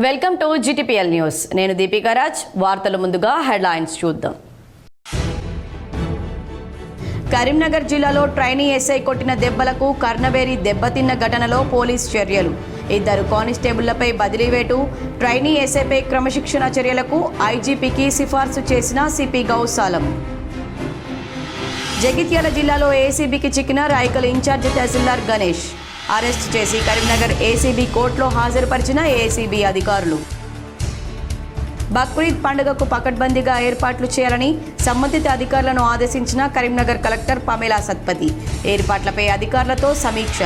Welcome to GTPL news. నేను దీపికా రాజ్. వార్తల ముందుగా హెడ్లైన్స్ చూద్దాం. కరీంనగర్ జిల్లాలో ట్రైనీ ఎస్ఐ కొట్టిన దెబ్బలకు కర్ణవేరి దెబ్బతిన్న ఘటనలో పోలీస్ చర్యలు. 2 కానిస్టేబుళ్లపై బదిలీవేటు. ట్రైనీ ఎస్ఐపై క్రమశిక్షణ చర్యలకు ఐజీపీకి సిఫార్సు చేసిన సిపి గౌసాలం. జగిత్యాల జిల్లాలో ఏసీబీకి చిక్కిన రాయకల్ ఇన్ఛార్జ్ తహసీల్దార్ గణేష్. అరెస్ట్ చేసి కరీంనగర్ ఏసీబీ కోర్టులో హాజరుపరిచిన ఏసీబీ అధికారులు. బక్రీద్ పండుగకు పకడ్బందీగా ఏర్పాట్లు చేయాలని సంబంధిత అధికారులను ఆదేశించిన కరీంనగర్ కలెక్టర్ పమేలా సత్పతి. ఏర్పాట్లపై అధికారులతో సమీక్ష.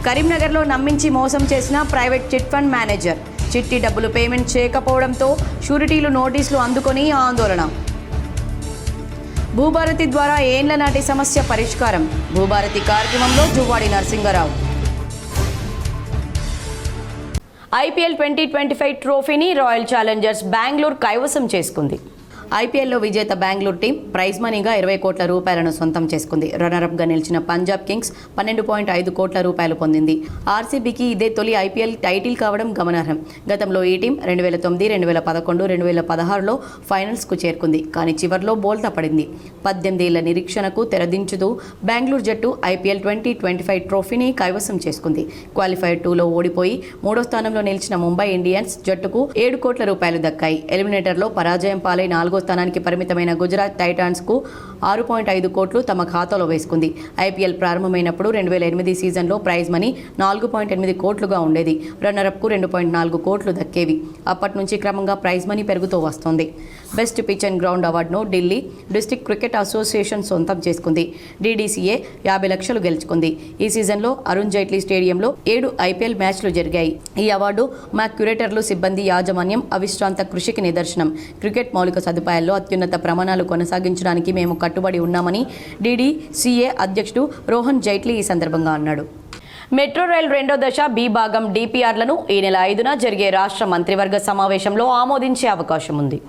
కరీంనగర్లో నమ్మించి మోసం చేసిన ప్రైవేట్ చిట్ ఫండ్ మేనేజర్. చిట్టి డబ్బులు పేమెంట్ చేయకపోవడంతో షూరిటీలు నోటీసులు అందుకొని ఆందోళన. భూభారతి ద్వారా ఏండ్ల నాటి సమస్య పరిష్కారం. భూభారతి కార్యక్రమంలో జువ్వాడి నరసింగరావు. ఐపీఎల్ 2025 ట్రోఫీని రాయల్ ఛాలెంజర్స్ బెంగళూరు కైవసం చేసుకుంది. ఐపీఎల్లో విజేత బెంగళూరు టీం ప్రైజ్ మనీగా 20 కోట్ల రూపాయలను సొంతం చేసుకుంది. రన్నరప్గా నిలిచిన పంజాబ్ కింగ్స్ 12.5 కోట్ల రూపాయలు పొందింది. ఆర్సీబీకి ఇదే తొలి ఐపీఎల్ టైటిల్ కావడం గమనార్హం. గతంలో ఈ టీం 2009, 2011, 2016లో ఫైనల్స్కు చేరుకుంది. కానీ చివర్లో బోల్తా పడింది. 18 ఏళ్ల నిరీక్షణకు తెరదించుతూ బెంగళూరు జట్టు ఐపీఎల్ 2025 ట్రోఫీని కైవసం చేసుకుంది. క్వాలిఫైర్ 2లో ఓడిపోయి 3వ స్థానంలో నిలిచిన ముంబై ఇండియన్స్ జట్టుకు 7 కోట్ల రూపాయలు దక్కాయి. ఎలిమినేటర్లో పరాజయం పాలై 4వ స్థానానికి పరిమితమైన గుజరాత్ టైటాన్స్కు 6.5 కోట్లు తమ ఖాతాలో వేసుకుంది. ఐపీఎల్ ప్రారంభమైనప్పుడు 2008 సీజన్లో ప్రైజ్ మనీ 4.8 కోట్లుగా ఉండేది. రన్నరప్కు 2.4 కోట్లు దక్కేవి. అప్పటి నుంచి క్రమంగా ప్రైజ్ మనీ పెరుగుతూ వస్తోంది. బెస్ట్ పిచ్ అండ్ గ్రౌండ్ అవార్డును ఢిల్లీ డిస్ట్రిక్ట్ క్రికెట్ అసోసియేషన్ సొంతం చేసుకుంది. డీడీసీఏ 50 లక్షలు గెలుచుకుంది. ఈ సీజన్లో అరుణ్ జైట్లీ స్టేడియంలో 7 ఐపీఎల్ మ్యాచ్లు జరిగాయి. ఈ అవార్డు మా క్యూరేటర్లు, సిబ్బంది యాజమాన్యం అవిశ్రాంత కృషికి నిదర్శనం. క్రికెట్ మౌలిక సదుపాయాల్లో అత్యున్నత ప్రమాణాలు కొనసాగించడానికి మేము కట్టుబడి ఉన్నామని డీడీసీఏ అధ్యక్షుడు రోహన్ జైట్లీ ఈ సందర్భంగా అన్నాడు. మెట్రో రైల్ 2వ దశ బి భాగం డిపిఆర్లను ఈ నెల 5న జరిగే రాష్ట్ర మంత్రివర్గ సమావేశంలో ఆమోదించే అవకాశం ఉంది.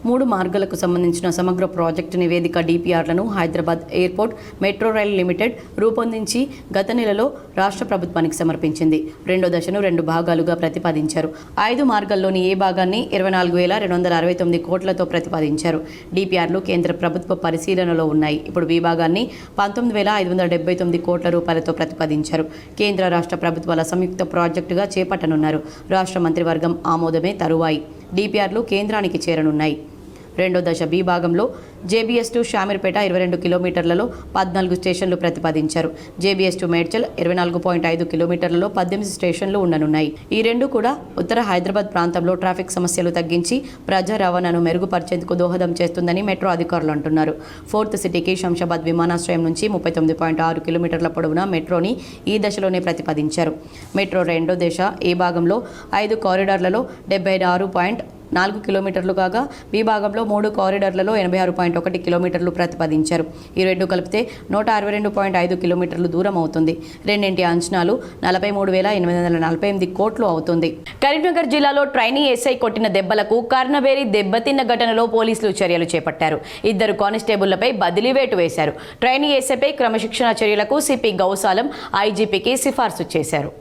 3 మార్గాలకు సంబంధించిన సమగ్ర ప్రాజెక్టు నివేదిక డిపిఆర్లను Hyderabad airport metro rail limited రూపొందించి గత నెలలో రాష్ట్ర ప్రభుత్వానికి సమర్పించింది. 2వ దశను 2 భాగాలుగా ప్రతిపాదించారు. 5 మార్గాల్లోని ఏ భాగాన్ని 24,269 కోట్లతో ప్రతిపాదించారు. డిపిఆర్లు కేంద్ర ప్రభుత్వ పరిశీలనలో ఉన్నాయి. ఇప్పుడు బి భాగాన్ని 19,579 కోట్ల రూపాయలతో ప్రతిపాదించారు. కేంద్ర రాష్ట్ర ప్రభుత్వాల సంయుక్త ప్రాజెక్టుగా చేపట్టనున్నారు. రాష్ట్ర మంత్రివర్గం ఆమోదమే తరువాయి డిపిఆర్లు కేంద్రానికి చేరనున్నాయి. 2వ దశ బి భాగంలో జేబీఎస్ టు షామీర్పేట 22 కిలోమీటర్లలో 14 స్టేషన్లు ప్రతిపాదించారు. జేబీఎస్ టు మేడ్చల్ 24.5 కిలోమీటర్లలో 18 స్టేషన్లు ఉండనున్నాయి. ఈ 2 కూడా ఉత్తర హైదరాబాద్ ప్రాంతంలో ట్రాఫిక్ సమస్యలు తగ్గించి ప్రజా రవాణాను మెరుగుపరిచేందుకు దోహదం చేస్తుందని మెట్రో అధికారులు అంటున్నారు. 4th సిటీకి శంషాబాద్ విమానాశ్రయం నుంచి 39.6 కిలోమీటర్ల పొడవున మెట్రోని ఈ దశలోనే ప్రతిపాదించారు. మెట్రో 2వ దశ ఏ భాగంలో 5 కారిడార్లలో 76.4 కిలోమీటర్లు కాగా బి భాగంలో 3 కారిడార్లలో 86.1 కిలోమీటర్లు ప్రతిపాదించారు. ఈ 2 కలిపితే 162.5 కిలోమీటర్లు దూరం అవుతుంది. రెండింటి అంచనాలు 43,848 కోట్లు అవుతుంది. కరీంనగర్ జిల్లాలో ట్రైనీ ఎస్ఐ కొట్టిన దెబ్బలకు కర్ణవేరి దెబ్బతిన్న ఘటనలో పోలీసులు చర్యలు చేపట్టారు. 2 కానిస్టేబుళ్లపై బదిలీ వేటు వేశారు. ట్రైనీ ఎస్ఐపై క్రమశిక్షణ చర్యలకు సిపి గౌసాలం ఐజీపీకి సిఫార్సు చేశారు.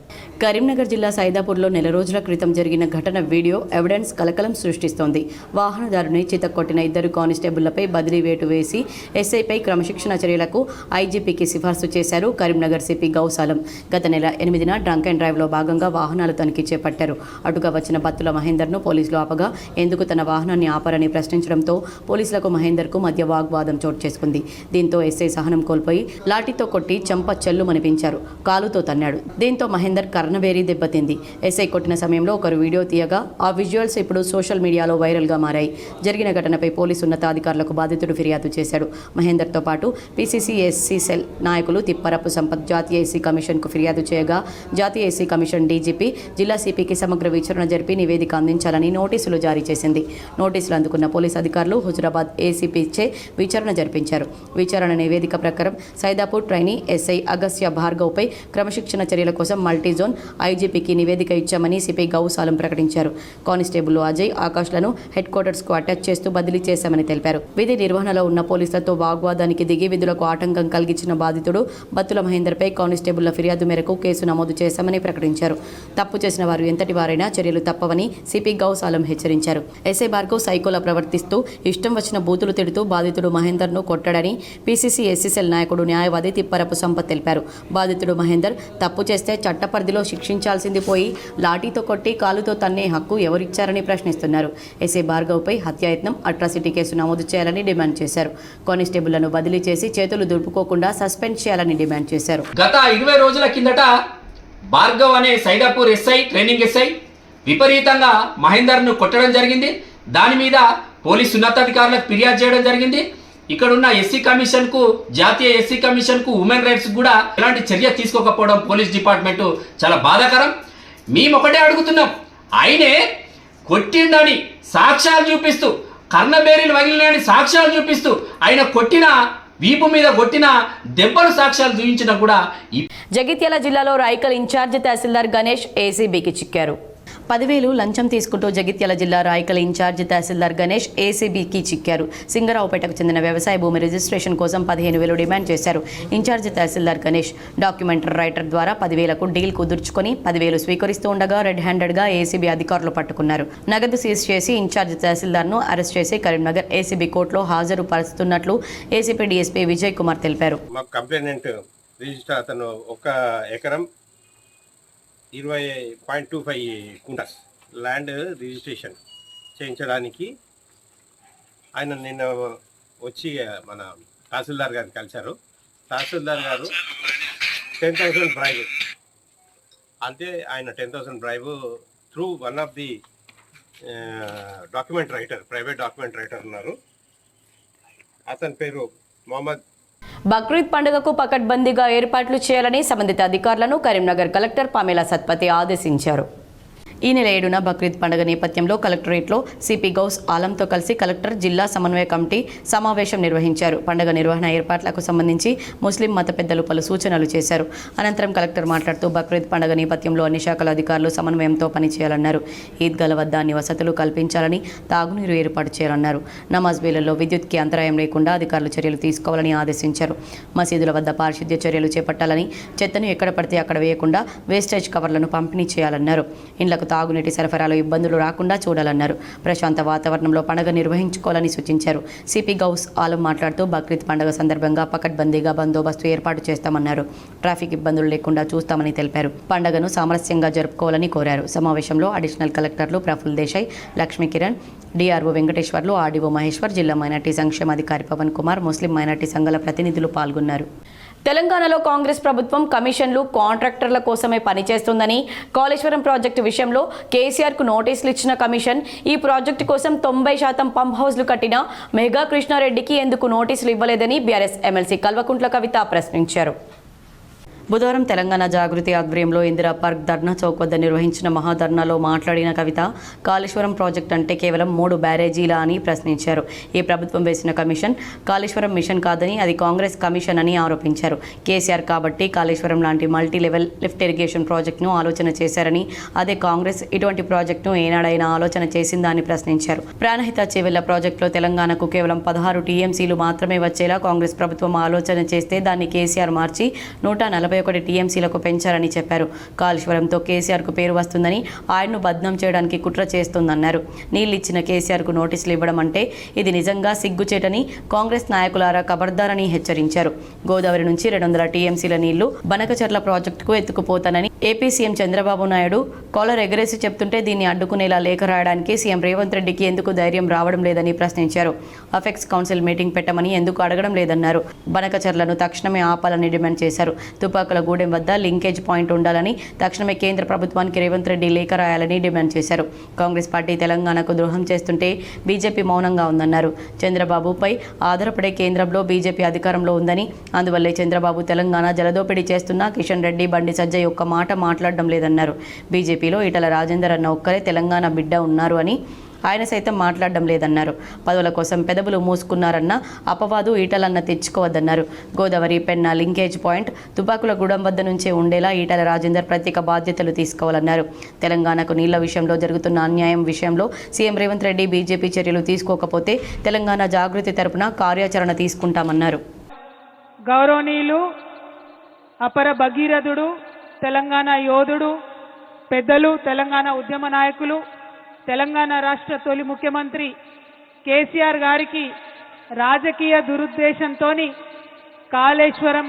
కరీంనగర్ జిల్లా సైదాపూర్లో నెల రోజుల క్రితం జరిగిన ఘటన వీడియో ఎవిడెన్స్ కలకలం సృష్టిస్తోంది. వాహనదారుని చితక్కొట్టిన 2 కానిస్టేబుళ్లపై బదిలీ వేటు వేసి ఎస్ఐపై క్రమశిక్షణ చర్యలకు ఐజీపీకి సిఫార్సు చేశారు కరీంనగర్ సిపి గౌసాలం. గత నెల 8న డ్రంక్ అండ్ డ్రైవ్లో భాగంగా వాహనాలు తనిఖీ చేపట్టారు. అటుగా వచ్చిన బత్తుల మహేందర్ను పోలీసులు ఆపగా ఎందుకు తన వాహనాన్ని ఆపరని ప్రశ్నించడంతో పోలీసులకు మహేందర్కు మధ్య వాగ్వాదం చోటు చేసుకుంది. దీంతో ఎస్ఐ సహనం కోల్పోయి లాఠీతో కొట్టి చెంప చెల్లుమనిపించారు. కాలుతో తన్నాడు. దీంతో మహేందర్ కర్ణవేరి దెబ్బతింది. ఎస్ఐ కొట్టిన సమయంలో ఒకరు వీడియో తీయగా ఆ విజువల్స్ ఇప్పుడు సోషల్ మీడియాలో వైరల్గా మారాయి. జరిగిన ఘటనపై పోలీసు ఉన్నతాధికారులకు బాధితుడు ఫిర్యాదు చేశాడు. మహేందర్తో పాటు పీసీసీ ఎస్సీ సెల్ నాయకులు తిప్పరపు సంపత్ జాతీయ ఎస్సీ కమిషన్కు ఫిర్యాదు చేయగా జాతీయ ఎస్సీ కమిషన్ డీజీపీ జిల్లా సిపికి సమగ్ర విచారణ జరిపి నివేదిక అందించాలని నోటీసులు జారీ చేసింది. నోటీసులు అందుకున్న పోలీసు అధికారులు హుజురాబాద్ ఏసీపీచే విచారణ జరిపించారు. విచారణ నివేదిక ప్రకారం సైదాపూర్ ట్రైనీ ఎస్ఐ అగస్య భార్గవ్పై క్రమశిక్షణ చర్యల కోసం మల్టీ జోన్ ఐజీపీకి నివేదిక ఇచ్చామని సిపి గౌసాలం ప్రకటించారు. కానిస్టేబుల్ అజయ్, ఆకాష్లను హెడ్ క్వార్టర్స్కు అటాచ్ చేస్తూ బదిలీ చేశామని తెలిపారు. విధి నిర్వహణలో ఉన్న పోలీసులతో వాగ్వాదానికి దిగి విధులకు ఆటంకం కలిగించిన బాధితుడు బత్తుల మహేందర్పై కానిస్టేబుల్ల ఫిర్యాదు మేరకు కేసు నమోదు చేశామని ప్రకటించారు. తప్పు చేసిన వారు ఎంతటి వారైనా చర్యలు తప్పవని సిపి గౌసాలం హెచ్చరించారు. ఎస్ఐ భార్గవ్ సైకోలా ప్రవర్తిస్తూ ఇష్టం వచ్చిన బూతులు తిడుతూ బాధితుడు మహేందర్ను కొట్టాడని పీసీసీ ఎస్సీసెల్ నాయకుడు న్యాయవాది తిప్పరపు సంపత్ తెలిపారు. బాధితుడు మహేందర్ తప్పు చేస్తే చట్టపరిధిలో శిక్షించాల్సింది పోయి లాఠీతో కొట్టి కాలుతో తన్నే హక్కు ఎవరిచ్చారని ప్రశ్నిస్తున్నారు. ఎస్ఐ భార్గవ్పై హత్యాయత్నం, అట్రాసిటీ కేసు నమోదు చేయాలని డిమాండ్ చేశారు. కానిస్టేబుళ్లను బదిలీ చేసి చేతులు దులుపుకోకుండా సస్పెండ్ చేయాలని డిమాండ్ చేశారు. గత 20 రోజుల కిందట భార్గవ్ అనే సైదాపూర్ ఎస్ఐ, ట్రైనింగ్ ఎస్ఐ విపరీతంగా మహేందర్ను కొట్టడం జరిగింది. దాని మీద పోలీసు ఉన్నతాధికారులకు ఫిర్యాదు చేయడం జరిగింది. ఇక్కడున్న ఎస్సీ కమిషన్కు, జాతీయ ఎస్సీ కమిషన్కు, ఉమెన్ రైట్స్ కూడా ఎలాంటి చర్య తీసుకోకపోవడం పోలీస్ డిపార్ట్మెంటు చాలా బాధాకరం. మేము ఒకటే అడుగుతున్నాం, ఆయనే కొట్టిండని సాక్ష్యాలు చూపిస్తూ, కర్ణబేరీలు వగిలినని సాక్ష్యాలు చూపిస్తూ, ఆయన కొట్టిన వీపు మీద కొట్టిన దెబ్బలు సాక్ష్యాలు చూపించినా కూడా. జగిత్యాల జిల్లాలో రాయికల్ ఇన్ఛార్జ్ తహసీల్దార్ గణేష్ ఏసీబీకి చిక్కారు. 10,000 లంచం తీసుకుంటూ జగిత్యాల జిల్లా రాయికల్ ఇన్ఛార్జ్ తహసీల్దార్ గణేష్ ఏసీబీకి చిక్కారు. సింగరావుపేటకు చెందిన వ్యవసాయ భూమి రిజిస్ట్రేషన్ కోసం 15,000 డిమాండ్ చేశారు. ఇన్ఛార్జ్ తహసీల్దార్ గణేష్ డాక్యుమెంటరీ రైటర్ ద్వారా 10,000కు డీల్ కుదుర్చుకొని 10,000 స్వీకరిస్తూ ఉండగా రెడ్ హ్యాండెడ్గా ఏసీబీ అధికారులు పట్టుకున్నారు. నగదు సీజ్ చేసి ఇన్ఛార్జ్ తహసీల్దార్ను అరెస్ట్ చేసి కరీంనగర్ ఏసీబీ కోర్టులో హాజరు పరుస్తున్నట్లు ఏసీపీ డీఎస్పీ విజయ్ కుమార్ తెలిపారు. రిజిస్టర్ అతను 1 ఎకరం 20.25 కుంటాస్ ల్యాండ్ రిజిస్ట్రేషన్ చేయించడానికి ఆయన నిన్న వచ్చి మన తహసీల్దార్ గారిని కలిశారు. తహసీల్దార్ గారు 10,000 బ్రైబ్, అంటే ఆయన 10,000 bribe through one of the document writer, private document writer ఉన్నారు. అతని పేరు మొహమ్మద్. బక్రీద్ పండుగకు పకడ్బందీగా ఏర్పాట్లు చేయాలని సంబంధిత అధికారులను కరీంనగర్ కలెక్టర్ పమేలా సత్పతి ఆదేశించారు. ఈ నెల 7న బక్రీద్ పండుగ నేపథ్యంలో కలెక్టరేట్లో సిపి గౌస్ ఆలంతో కలిసి కలెక్టర్ జిల్లా సమన్వయ కమిటీ సమావేశం నిర్వహించారు. పండుగ నిర్వహణ ఏర్పాట్లకు సంబంధించి ముస్లిం మత పెద్దలు పలు సూచనలు చేశారు. అనంతరం కలెక్టర్ మాట్లాడుతూ బక్రీద్ పండుగ నేపథ్యంలో అన్ని శాఖల అధికారులు సమన్వయంతో పనిచేయాలన్నారు. ఈద్గాల వద్ద అన్ని వసతులు కల్పించాలని, తాగునీరు ఏర్పాటు చేయాలన్నారు. నమాజ్ వేళల్లో విద్యుత్కి అంతరాయం లేకుండా అధికారులు చర్యలు తీసుకోవాలని ఆదేశించారు. మసీదుల వద్ద పారిశుద్ధ్య చర్యలు చేపట్టాలని, చెత్తను ఎక్కడ పడితే అక్కడ వేయకుండా వేస్టేజ్ కవర్లను పంపిణీ చేయాలన్నారు. ఇండ్లకు తాగునీటి సరఫరాలో ఇబ్బందులు రాకుండా చూడాలన్నారు. ప్రశాంత వాతావరణంలో పండుగ నిర్వహించుకోవాలని సూచించారు. సిపి గౌస్ ఆలం మాట్లాడుతూ బక్రీద్ పండుగ సందర్భంగా పకడ్బందీగా బందోబస్తు ఏర్పాటు చేస్తామన్నారు. ట్రాఫిక్ ఇబ్బందులు లేకుండా చూస్తామని తెలిపారు. పండుగను సామరస్యంగా జరుపుకోవాలని కోరారు. సమావేశంలో అడిషనల్ కలెక్టర్లు ప్రఫుల్ దేశాయ్, లక్ష్మీ కిరణ్, డిఆర్ఓ వెంకటేశ్వర్లు, ఆర్డీఓ మహేశ్వర్, జిల్లా మైనార్టీ సంక్షేమాధికారి పవన్ కుమార్, ముస్లిం మైనార్టీ సంఘాల ప్రతినిధులు పాల్గొన్నారు. తెలంగాణలో కాంగ్రెస్ ప్రభుత్వం కమిషన్లు, కాంట్రాక్టర్ల కోసమే పనిచేస్తుందని, కాళేశ్వరం ప్రాజెక్టు విషయంలో కేసీఆర్కు నోటీసులు ఇచ్చిన కమిషన్ ఈ ప్రాజెక్టు కోసం 90% పంప్ హౌస్లు కట్టిన మెగా కృష్ణారెడ్డికి ఎందుకు నోటీసులు ఇవ్వలేదని బీఆర్ఎస్ ఎమ్మెల్సీ కల్వకుంట్ల కవిత ప్రశ్నించారు. బుధవారం తెలంగాణ జాగృతి ఆధ్వర్యంలో ఇందిరా పార్క్ ధర్నా చౌక్ వద్ద నిర్వహించిన మహాధర్నాలో మాట్లాడిన కవిత, కాళేశ్వరం ప్రాజెక్టు అంటే కేవలం 3 బ్యారేజీలా అని ప్రశ్నించారు. ఈ ప్రభుత్వం వేసిన కమిషన్ కాళేశ్వరం మిషన్ కాదని, అది కాంగ్రెస్ కమిషన్ అని ఆరోపించారు. కేసీఆర్ కాబట్టి కాళేశ్వరం లాంటి మల్టీ లెవెల్ లిఫ్ట్ ఇరిగేషన్ ప్రాజెక్టును ఆలోచన చేశారని, అదే కాంగ్రెస్ ఇటువంటి ప్రాజెక్టును ఏనాడైనా ఆలోచన చేసిందా అని ప్రశ్నించారు. ప్రాణహిత చేవెళ్ల ప్రాజెక్టులో తెలంగాణకు కేవలం 16 టీఎంసీలు మాత్రమే వచ్చేలా కాంగ్రెస్ ప్రభుత్వం ఆలోచన చేస్తే దాన్ని కేసీఆర్ మార్చి 141 టీఎంసీలకు పెంచారని చెప్పారు. కాళేశ్వరంతో కేసీఆర్కు పేరు వస్తుందని, ఆయన్ను బద్నాం చేయడానికి కుట్ర చేస్తుందన్నారు. నీళ్లిచ్చిన కేసీఆర్కు నోటీసులు ఇవ్వడం అంటే ఇది నిజంగా సిగ్గుచేటని కాంగ్రెస్ నాయకులారా ఖబర్దారని హెచ్చరించారు. గోదావరి నుంచి 200 టీఎంసీల నీళ్లు బనకచర్ల ప్రాజెక్టుకు ఎత్తుకుపోతానని AP CM Chandrababu Naidu collar ఎగరేసి చెప్తుంటే దీన్ని అడ్డుకునేలా లేఖ రాయడానికి సీఎం రేవంత్ రెడ్డికి ఎందుకు ధైర్యం రావడం లేదని ప్రశ్నించారు. అఫెక్స్ కౌన్సిల్ మీటింగ్ పెట్టమని ఎందుకు అడగడం లేదన్నారు. బనకచర్లను తక్షణమే ఆపాలని డిమాండ్ చేశారు. గూడెం వద్ద లింకేజ్ పాయింట్ ఉండాలని, తక్షణమే కేంద్ర ప్రభుత్వానికి రేవంత్ రెడ్డి లేఖ రాయాలని డిమాండ్ చేశారు. కాంగ్రెస్ పార్టీ తెలంగాణకు ద్రోహం చేస్తుంటే బీజేపీ మౌనంగా ఉందన్నారు. చంద్రబాబుపై ఆధారపడే కేంద్రంలో బీజేపీ అధికారంలో ఉందని, అందువల్లే చంద్రబాబు తెలంగాణ జలదోపిడీ చేస్తున్నా కిషన్ రెడ్డి, బండి సంజయ్ ఒక్క మాట మాట్లాడడం లేదన్నారు. బీజేపీలో ఈటల రాజేందర్ అన్న ఒక్కరే తెలంగాణ బిడ్డ ఉన్నారు అని, ఆయన సైతం మాట్లాడడం లేదన్నారు. పదవుల కోసం పెదవులు మూసుకున్నారన్న అపవాదు ఈటలన్న తెచ్చుకోవద్దన్నారు. గోదావరి పెన్నా లింకేజ్ పాయింట్ తుపాకులగూడెం వద్ద నుంచే ఉండేలా ఈటల రాజేందర్ ప్రత్యేక బాధ్యతలు తీసుకోవాలన్నారు. తెలంగాణకు నీళ్ల విషయంలో జరుగుతున్న అన్యాయం విషయంలో సీఎం రేవంత్ రెడ్డి బీజేపీ చర్యలు తీసుకోకపోతే తెలంగాణ జాగృతి తరపున కార్యాచరణ తీసుకుంటామన్నారు. గౌరవనీయులు అపర భగీరథుడు, తెలంగాణ యోధుడు, పెద్దలు, తెలంగాణ ఉద్యమ నాయకులు, తెలంగాణ రాష్ట్ర తొలి ముఖ్యమంత్రి కేసీఆర్ గారికి రాజకీయ దురుద్దేశంతో కాళేశ్వరం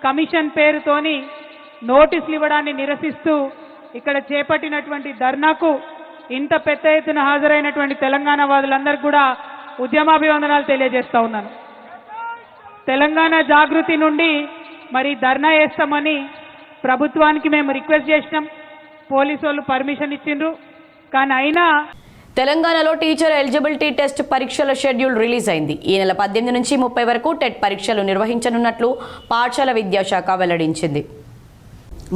కమిషన్ పేరుతోని నోటీసులు ఇవ్వడాన్ని నిరసిస్తూ ఇక్కడ చేపట్టినటువంటి ధర్నాకు ఇంత పెద్ద ఎత్తున హాజరైనటువంటి తెలంగాణ వాదులందరికీ కూడా ఉద్యమాభివందనాలు తెలియజేస్తా ఉన్నాను. తెలంగాణ జాగృతి నుండి మరి ధర్నా చేస్తామని ప్రభుత్వానికి మేము రిక్వెస్ట్ చేసినాం. పోలీసు వాళ్ళు పర్మిషన్ ఇచ్చిండ్రు. కానీ అయినా తెలంగాణలో టీచర్ ఎలిజిబిలిటీ టెస్ట్ పరీక్షల షెడ్యూల్ రిలీజ్ అయింది. ఈ నెల 18 నుంచి 30 వరకు టెట్ పరీక్షలు నిర్వహించనున్నట్లు పాఠశాల విద్యాశాఖ వెల్లడించింది.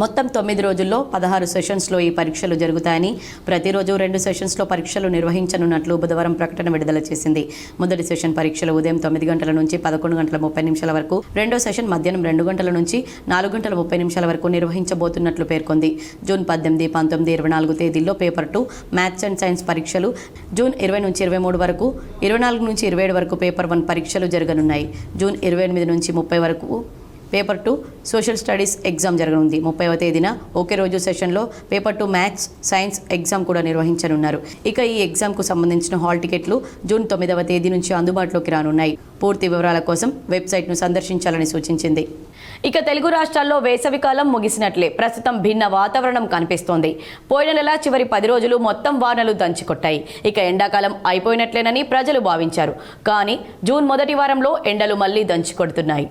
మొత్తం 9 రోజుల్లో 16 సెషన్స్లో ఈ పరీక్షలు జరుగుతాయని, ప్రతిరోజు 2 సెషన్స్లో పరీక్షలు నిర్వహించనున్నట్లు బుధవారం ప్రకటన విడుదల చేసింది. మొదటి సెషన్ పరీక్షలు ఉదయం 9 గంటల నుంచి 11 గంటల 30 నిమిషాల వరకు, రెండో సెషన్ మధ్యాహ్నం 2 గంటల నుంచి 4 గంటల 30 నిమిషాల వరకు నిర్వహించబోతున్నట్లు పేర్కొంది. జూన్ 18, 19, 24 తేదీల్లో పేపర్ 2 మ్యాథ్స్ అండ్ సైన్స్ పరీక్షలు, జూన్ 20 నుంచి 23 వరకు, 24 నుంచి 27 వరకు పేపర్ 1 పరీక్షలు జరగనున్నాయి. జూన్ 28 నుంచి 30 వరకు పేపర్ 2 సోషల్ స్టడీస్ ఎగ్జామ్ జరగనుంది. 30వ తేదీన ఒకే రోజు సెషన్లో పేపర్ 2 మ్యాథ్స్ సైన్స్ ఎగ్జామ్ కూడా నిర్వహించనున్నారు. ఇక ఈ ఎగ్జామ్కు సంబంధించిన హాల్ టికెట్లు జూన్ 9వ తేదీ నుంచి అందుబాటులోకి రానున్నాయి. పూర్తి వివరాల కోసం వెబ్సైట్ను సందర్శించాలని సూచించింది. ఇక తెలుగు రాష్ట్రాల్లో వేసవికాలం ముగిసినట్లే ప్రస్తుతం భిన్న వాతావరణం కనిపిస్తోంది. పోయిన నెల చివరి 10 రోజులు మొత్తం వానలు దంచికొట్టాయి. ఇక ఎండాకాలం అయిపోయినట్లేనని ప్రజలు భావించారు. కానీ జూన్ మొదటి వారంలో ఎండలు మళ్లీ దంచికొడుతున్నాయి.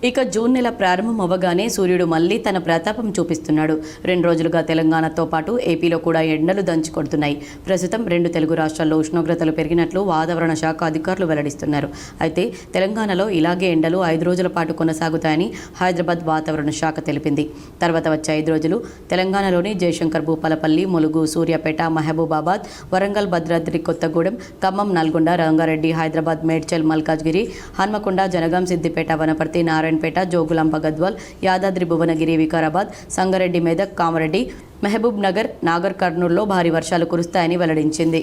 ఇక జూన్ నెల ప్రారంభం అవ్వగానే సూర్యుడు మళ్లీ తన ప్రతాపం చూపిస్తున్నాడు. 2 రోజులుగా తెలంగాణతో పాటు ఏపీలో కూడా ఎండలు దంచుకొడుతున్నాయి. ప్రస్తుతం 2 తెలుగు రాష్ట్రాల్లో ఉష్ణోగ్రతలు పెరిగినట్లు వాతావరణ శాఖ అధికారులు వెల్లడిస్తున్నారు. అయితే తెలంగాణలో ఇలాగే ఎండలు 5 రోజుల పాటు కొనసాగుతాయని హైదరాబాద్ వాతావరణ శాఖ తెలిపింది. తర్వాత వచ్చే 5 రోజులు తెలంగాణలోని జయశంకర్, భూపాలపల్లి, ములుగు, సూర్యాపేట, మహబూబాబాద్, వరంగల్, భద్రాద్రి కొత్తగూడెం, ఖమ్మం, నల్గొండ, రంగారెడ్డి, హైదరాబాద్, మేడ్చల్, మల్కాజ్గిరి, హన్మకొండ, జనగాం, సిద్దిపేట, వనపర్తి, నారాయణపేట, జోగులాంబ, గద్వాల్, యాదాద్రి, భువనగిరి, వికారాబాద్, సంగారెడ్డి, మెదక్, కామారెడ్డి, మహబూబ్ నగర్, నాగర్ కర్నూల్లో భారీ వర్షాలు కురుస్తాయని వెల్లడించింది.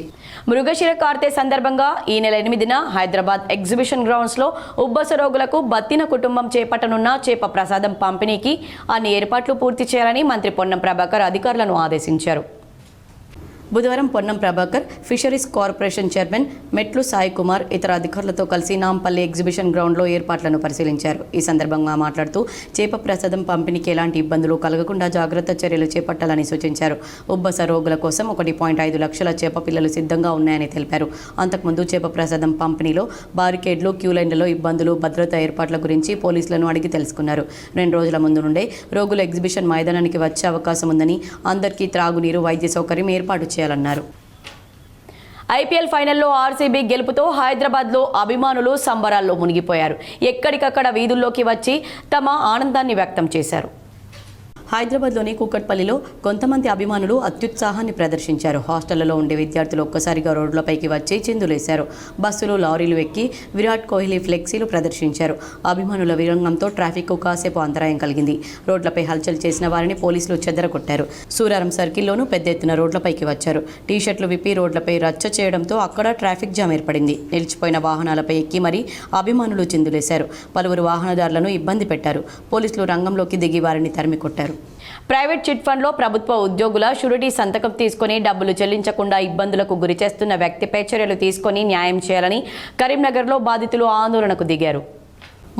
మృగశిర కార్తె సందర్భంగా ఈ నెల 8న హైదరాబాద్ ఎగ్జిబిషన్ గ్రౌండ్స్లో ఉబ్బస రోగులకు బత్తిన కుటుంబం చేపట్టనున్న చేప ప్రసాదం పంపిణీకి అన్ని ఏర్పాట్లు పూర్తి చేయాలని మంత్రి పొన్నం ప్రభాకర్ అధికారులను ఆదేశించారు. బుధవారం Ponnam Prabhakar fisheries corporation chairman మెట్లు సాయి కుమార్ ఇతర అధికారులతో కలిసి నాంపల్లి ఎగ్జిబిషన్ గ్రౌండ్లో ఏర్పాట్లను పరిశీలించారు. ఈ సందర్భంగా మాట్లాడుతూ చేప ప్రసాదం పంపిణీకి ఎలాంటి ఇబ్బందులు కలగకుండా జాగ్రత్త చర్యలు చేపట్టాలని సూచించారు. ఉబ్బస రోగుల కోసం 1.5 లక్షల చేప పిల్లలు సిద్ధంగా ఉన్నాయని తెలిపారు. అంతకుముందు చేప ప్రసాదం పంపిణీలో బారికేడ్లు, క్యూలైన్లలో ఇబ్బందులు, భద్రతా ఏర్పాట్ల గురించి పోలీసులను అడిగి తెలుసుకున్నారు. 2 రోజుల ముందు నుండే రోగులు ఎగ్జిబిషన్ మైదానానికి వచ్చే అవకాశం ఉందని, అందరికీ త్రాగునీరు, వైద్య సౌకర్యం ఏర్పాటు చేయాలన్నారు. ఐపీఎల్ ఫైనల్లో ఆర్సీబీ గెలుపుతో హైదరాబాద్లో అభిమానులు సంబరాల్లో మునిగిపోయారు. ఎక్కడికక్కడ వీధుల్లోకి వచ్చి తమ ఆనందాన్ని వ్యక్తం చేశారు. హైదరాబాద్లోని కూకట్పల్లిలో కొంతమంది అభిమానులు అత్యుత్సాహాన్ని ప్రదర్శించారు. హాస్టళ్లలో ఉండే విద్యార్థులు ఒక్కసారిగా రోడ్లపైకి వచ్చి చిందులేశారు. బస్సులు, లారీలు ఎక్కి విరాట్ కోహ్లీ ఫ్లెక్సీలు ప్రదర్శించారు. అభిమానుల విరంగంతో ట్రాఫిక్కు కాసేపు అంతరాయం కలిగింది. రోడ్లపై హల్చల్ చేసిన వారిని పోలీసులు చెదరగొట్టారు. సూరారం సర్కిల్లోనూ పెద్ద ఎత్తున రోడ్లపైకి వచ్చారు. టీషర్ట్లు విప్పి రోడ్లపై రచ్చ చేయడంతో అక్కడ ట్రాఫిక్ జామ్ ఏర్పడింది. నిలిచిపోయిన వాహనాలపై ఎక్కి మరీ అభిమానులు చిందులేశారు. పలువురు వాహనదారులను ఇబ్బంది పెట్టారు. పోలీసులు రంగంలోకి దిగి వారిని తరిమి కొట్టారు. ప్రైవేట్ చిట్ ఫండ్లో ప్రభుత్వ ఉద్యోగుల షూరిటీ సంతకం తీసుకుని డబ్బులు చెల్లించకుండా ఇబ్బందులకు గురి చేస్తున్న వ్యక్తిపై చర్యలు తీసుకుని న్యాయం చేయాలని కరీంనగర్లో బాధితులు ఆందోళనకు దిగారు.